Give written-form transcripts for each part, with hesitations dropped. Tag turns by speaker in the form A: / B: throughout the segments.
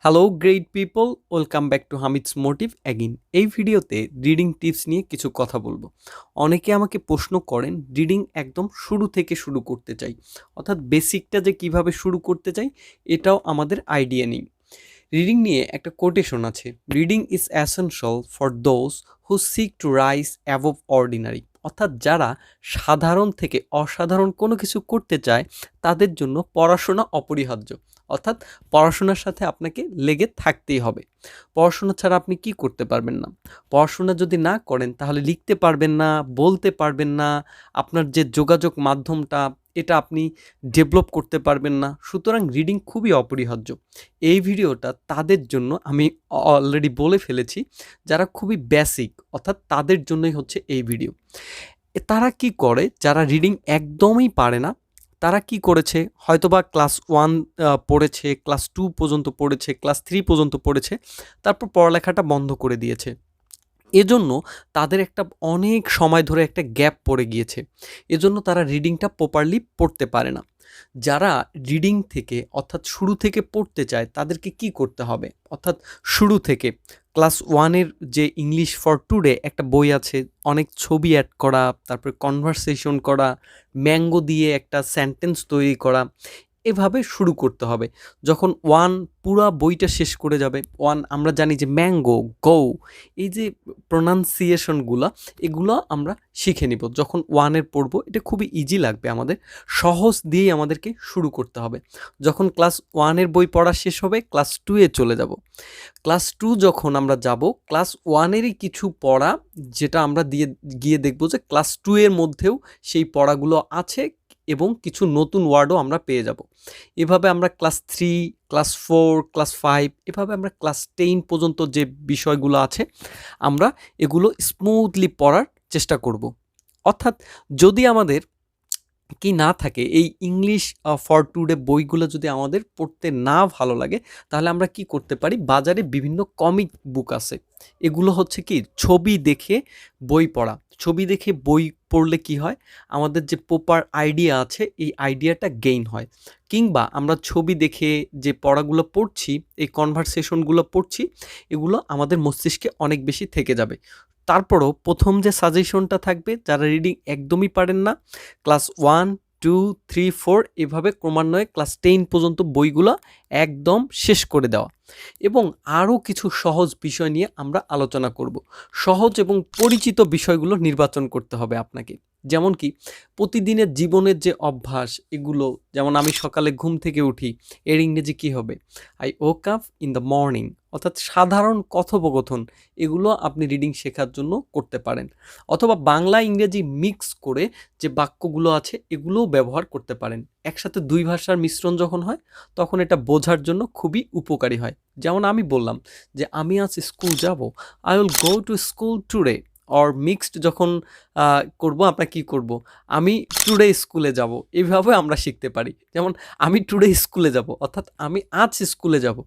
A: Hello great people, welcome back to Hamid's motive again. এই ভিডিওতে reading tips নিয়ে কিছু কথা বলবো। অনেকে আমাকে প্রশ্ন করেন রিডিং একদম শুরু থেকে শুরু করতে চাই, অর্থাৎ বেসিকটা যে কিভাবে শুরু করতে চাই এটাও আমাদের আইডিয়া নেই। রিডিং নিয়ে একটা কোটেশন আছে, reading is essential for those who seek to rise above ordinary, অর্থাৎ যারা সাধারণ থেকে অসাধারণ কোনো কিছু করতে চায় তাদের জন্য পড়াশোনা অপরিহার্য। অর্থাৎ পড়াশোনার সাথে আপনাকে লেগে থাকতেই হবে। পড়াশোনা ছাড়া আপনি কি করতে পারবেন না। পড়াশোনা যদি না করেন তাহলে লিখতে পারবেন না, বলতে পারবেন না, আপনার যে যোগাযোগ মাধ্যমটা এটা আপনি ডেভেলপ করতে পারবেন না। সুতরাং রিডিং খুবই অপরিহার্য। এই ভিডিওটা তাদের জন্য আমি অলরেডি বলে ফেলেছি, যারা খুবই বেসিক, অর্থাৎ তাদের জন্যই হচ্ছে এই ভিডিও। তারা কি করে, যারা রিডিং একদমই পারে না, তারা কি করেছে, হয়তোবা ক্লাস 1 পড়েছে, ক্লাস 2 পর্যন্ত পড়েছে, ক্লাস 3 পর্যন্ত পড়েছে, তারপর পড়ালেখাটা বন্ধ করে দিয়েছে। এজন্য তাদের একটা অনেক সময় ধরে একটা গ্যাপ পড়ে গিয়েছে। এজন্য তারা রিডিংটা প্রপারলি পড়তে পারে না। যারা রিডিং থেকে অর্থাৎ শুরু থেকে পড়তে চায় তাদেরকে কি করতে হবে, অর্থাৎ শুরু থেকে ক্লাস 1-এর যে ইংলিশ ফর টুডে একটা বই আছে, অনেক ছবি অ্যাড করা, তারপরে কনভারসেশন করা, ম্যাঙ্গো দিয়ে একটা সেন্টেন্স তৈরি করা, এভাবে শুরু করতে হবে। যখন 1 পুরা বইটা শেষ করে যাবে, 1 আমরা জানি যে ম্যাঙ্গো, গো, এই যে প্রোনাউন্সিয়েশনগুলা এগুলো আমরা শিখে নিব। যখন 1-এর পড়বো এটা খুবই ইজি লাগবে আমাদের, সহজ দিয়েই আমাদেরকে শুরু করতে হবে। যখন ক্লাস 1-এর বই পড়া শেষ হবে ক্লাস 2-এ চলে যাব। ক্লাস 2 যখন আমরা যাব, ক্লাস 1-এরই কিছু পড়া যেটা আমরা গিয়ে দেখব যে ক্লাস 2-এর মধ্যেও সেই পড়াগুলো আছে এবং কিছু নতুন ওয়ার্ডও আমরা পেয়ে যাব। এভাবে আমরা ক্লাস 3, ক্লাস 4, ক্লাস 5, এভাবে আমরা ক্লাস 10 পর্যন্ত যে বিষয়গুলো আছে আমরা এগুলো স্মুথলি পড়ার চেষ্টা করব। অর্থাৎ যদি আমাদের কি না থাকে, এই ইংলিশ ফর টুডে বইগুলো যদি আমাদের পড়তে না ভালো লাগে, তাহলে আমরা কি করতে পারি, বাজারে বিভিন্ন কমিক বুক আছে, এগুলো হচ্ছে কি ছবি দেখে বই পড়া। ছবি দেখে বই পড়লে কি হয়, আমাদের যে প্রপার আইডিয়া আছে এই আইডিয়াটা গেইন হয়। কিংবা আমরা ছবি দেখে যে পড়াগুলো পড়ছি, এই কনভারসেশনগুলো পড়ছি, এগুলো আমাদের মস্তিষ্কে অনেক বেশি থেকে যাবে। তারপরও প্রথম যে সাজেশনটা থাকবে, যারা রিডিং একদমই পারেন না, ক্লাস 1, 2, 3, 4 এভাবে ক্রমান্বয়ে ক্লাস 10 পর্যন্ত বইগুলো একদম শেষ করে দেওয়া। এবং আরও কিছু সহজ বিষয় নিয়ে আমরা আলোচনা করব। সহজ এবং পরিচিত বিষয়গুলো নির্বাচন করতে হবে আপনাকে। যেমন কি প্রতিদিনের জীবনের যে অভ্যাস এগুলো, যেমন আমি সকালে ঘুম থেকে উঠি, এর ইংরেজি কী হবে, I woke up in the morning, অর্থাৎ সাধারণ কথোপকথন, এগুলো আপনি রিডিং শেখার জন্য করতে পারেন। অথবা বাংলা ইংরেজি মিক্স করে যে বাক্যগুলো আছে এগুলোও ব্যবহার করতে পারেন। একসাথে দুই ভাষার মিশ্রণ যখন হয় তখন এটা বোঝার জন্য খুবই উপকারী হয়। যেমন আমি বললাম যে আমি আজ স্কুল যাব, I will go to school today. Or mixed যখন করব, আমরা কি করব, আমি টুডে স্কুলে যাব, এইভাবে আমরা শিখতে পারি। যেমন আমি টুডে স্কুলে যাব, অর্থাৎ আমি আজ স্কুলে যাব।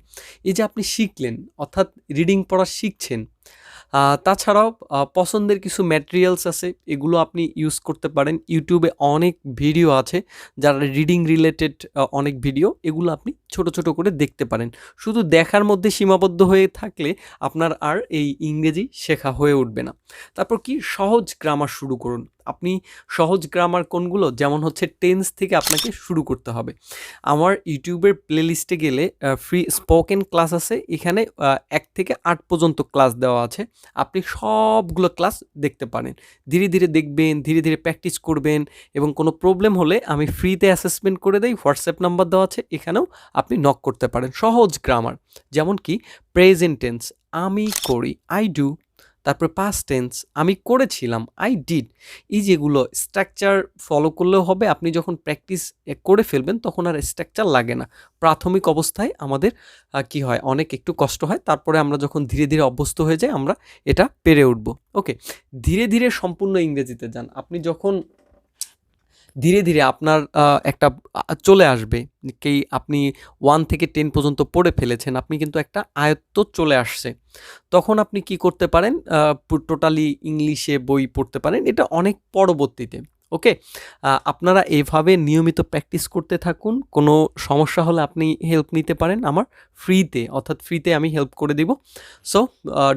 A: এই যে আপনি শিখলেন, অর্থাৎ রিডিং পড়া শিখছেন। তাছাড়াও পছন্দের কিছু ম্যাটেরিয়ালস আছে, এগুলো আপনি ইউজ করতে পারেন। ইউটিউবে অনেক ভিডিও আছে যারা রিডিং রিলেটেড, অনেক ভিডিও, এগুলো আপনি ছোট ছোট করে দেখতে পারেন। শুধু দেখার মধ্যে সীমাবদ্ধ হয়ে থাকলে আপনার আর এই ইংরেজি শেখা হয়ে উঠবে না। তারপর কি, সহজ গ্রামার শুরু করুন। আপনি সহজ গ্রামার কোনগুলো, যেমন হচ্ছে টেন্স থেকে আপনাকে শুরু করতে হবে। আমার ইউটিউবের প্লেলিস্টে গেলে ফ্রি স্পোকেন ক্লাস আছে, এখানে 1 থেকে 8 পর্যন্ত ক্লাস দেওয়া আছে। আপনি সবগুলো ক্লাস দেখতে পারেন, ধীরে ধীরে দেখবেন, ধীরে ধীরে প্র্যাকটিস করবেন। এবং কোনো প্রবলেম হলে আমি ফ্রিতে অ্যাসেসমেন্ট করে দেই, হোয়াটসঅ্যাপ নাম্বার দেওয়া আছে, এখানেও আপনি নক করতে পারেন। সহজ গ্রামার, যেমন কি প্রেজেন্ট টেন্স, আমি করি, আই ডু। তারপরে পাস্ট টেন্স, আমি করেছিলাম, আই ডিড। এই যেগুলো স্ট্রাকচার ফলো করলেও হবে, আপনি যখন প্র্যাকটিস করে ফেলবেন তখন আর স্ট্রাকচার লাগে না। প্রাথমিক অবস্থায় আমাদের কি হয়, অনেক একটু কষ্ট হয়, তারপরে আমরা যখন ধীরে ধীরে অভ্যস্ত হয়ে যাই আমরা এটা পেরে উঠব। ওকে, ধীরে ধীরে সম্পূর্ণ ইংরেজিতে যান। আপনি যখন ধীরে ধীরে আপনার একটা চলে আসবে, কি আপনি 1 থেকে 10 পর্যন্ত পড়ে ফেলেছেন, আপনি কিন্তু একটা আয়ত্ত চলে আসছে, তখন আপনি কি করতে পারেন, টোটালি ইংলিশে বই পড়তে পারেন। এটা অনেক পরবর্তীতে। ওকে, আপনারা এইভাবে নিয়মিত প্র্যাকটিস করতে থাকুন। কোনো সমস্যা হলে আপনি হেল্প নিতে পারেন আমার ফ্রিতে, অর্থাৎ ফ্রিতে আমি হেল্প করে দিব। So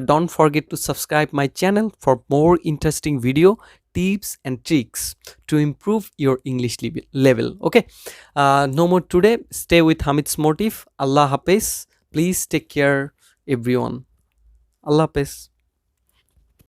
A: don't forget to subscribe my channel for more interesting video, tips and tricks to improve your English level. Okay, no more today. Stay with Hamid's Motive. Allah Hafiz. Please take care, everyone. Allah Hafiz.